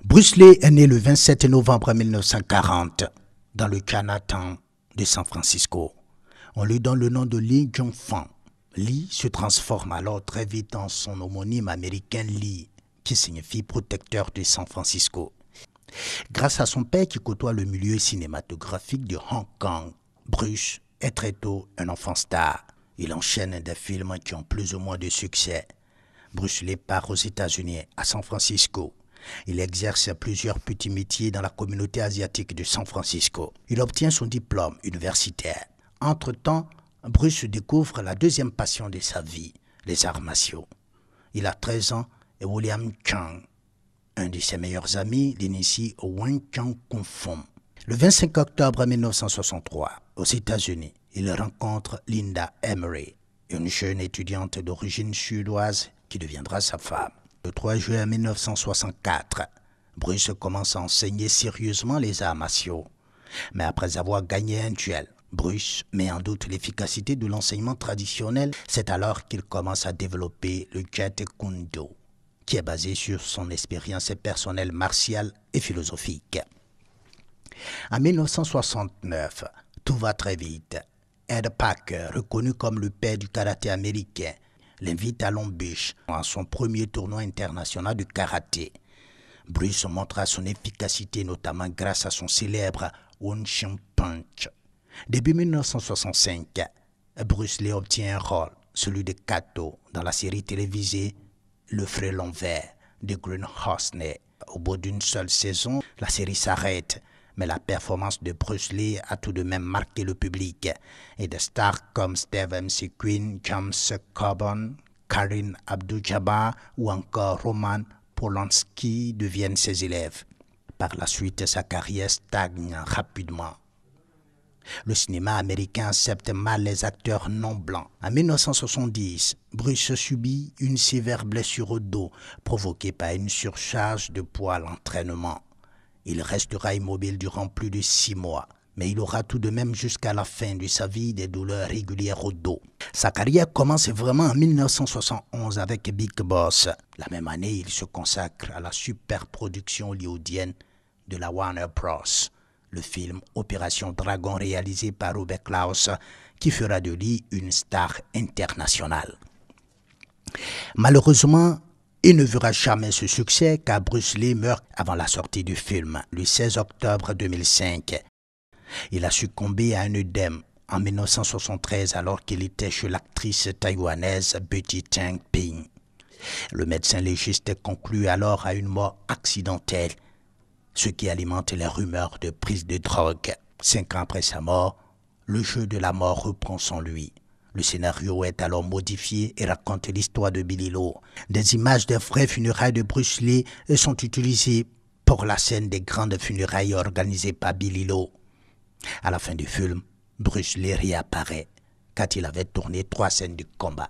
Bruce Lee est né le 27 novembre 1940 dans le Chinatown de San Francisco. On lui donne le nom de Lee Jong-fang. Lee se transforme alors très vite en son homonyme américain Lee, qui signifie protecteur de San Francisco. Grâce à son père qui côtoie le milieu cinématographique de Hong Kong, Bruce est très tôt un enfant star. Il enchaîne des films qui ont plus ou moins de succès. Bruce Lee part aux États-Unis, à San Francisco. Il exerce plusieurs petits métiers dans la communauté asiatique de San Francisco. Il obtient son diplôme universitaire. Entre-temps, Bruce découvre la deuxième passion de sa vie, les arts martiaux. Il a 13 ans et William Chang, un de ses meilleurs amis, l'initie au Wing Chun Kung Fu. Le 25 octobre 1963, aux États-Unis, il rencontre Linda Emery, une jeune étudiante d'origine suédoise qui deviendra sa femme. Le 3 juin 1964, Bruce commence à enseigner sérieusement les arts martiaux. Mais après avoir gagné un duel, Bruce met en doute l'efficacité de l'enseignement traditionnel. C'est alors qu'il commence à développer le Jeet Kune Do, qui est basé sur son expérience personnelle martiale et philosophique. En 1969, tout va très vite. Ed Parker, reconnu comme le père du karaté américain, l'invite à Long Beach à son premier tournoi international de karaté. Bruce montra son efficacité notamment grâce à son célèbre One Chin Punch. Début 1965, Bruce Lee obtient un rôle, celui de Kato, dans la série télévisée Le Frelon Vert de Green Hornet. Au bout d'une seule saison, la série s'arrête, mais la performance de Bruce Lee a tout de même marqué le public, et des stars comme Steve McQueen, James Coburn, Kareem Abdul-Jabbar ou encore Roman Polanski deviennent ses élèves. Par la suite, sa carrière stagne rapidement. Le cinéma américain accepte mal les acteurs non blancs. En 1970, Bruce subit une sévère blessure au dos provoquée par une surcharge de poids à l'entraînement. Il restera immobile durant plus de 6 mois, mais il aura tout de même jusqu'à la fin de sa vie des douleurs régulières au dos. Sa carrière commence vraiment en 1971 avec Big Boss. La même année, il se consacre à la superproduction hollywoodienne de la Warner Bros. Le film Opération Dragon réalisé par Robert Klaus, qui fera de lui une star internationale. Malheureusement, il ne verra jamais ce succès car Bruce Lee meurt avant la sortie du film, le 16 octobre 2005. Il a succombé à un œdème en 1973 alors qu'il était chez l'actrice taïwanaise Betty Tang Ping. Le médecin légiste conclut alors à une mort accidentelle, ce qui alimente les rumeurs de prise de drogue. 5 ans après sa mort, le jeu de la mort reprend son lui. Le scénario est alors modifié et raconte l'histoire de Billy Lo. Des images des vraies funérailles de Bruce Lee sont utilisées pour la scène des grandes funérailles organisées par Billy Lo. À la fin du film, Bruce Lee réapparaît quand il avait tourné 3 scènes de combat.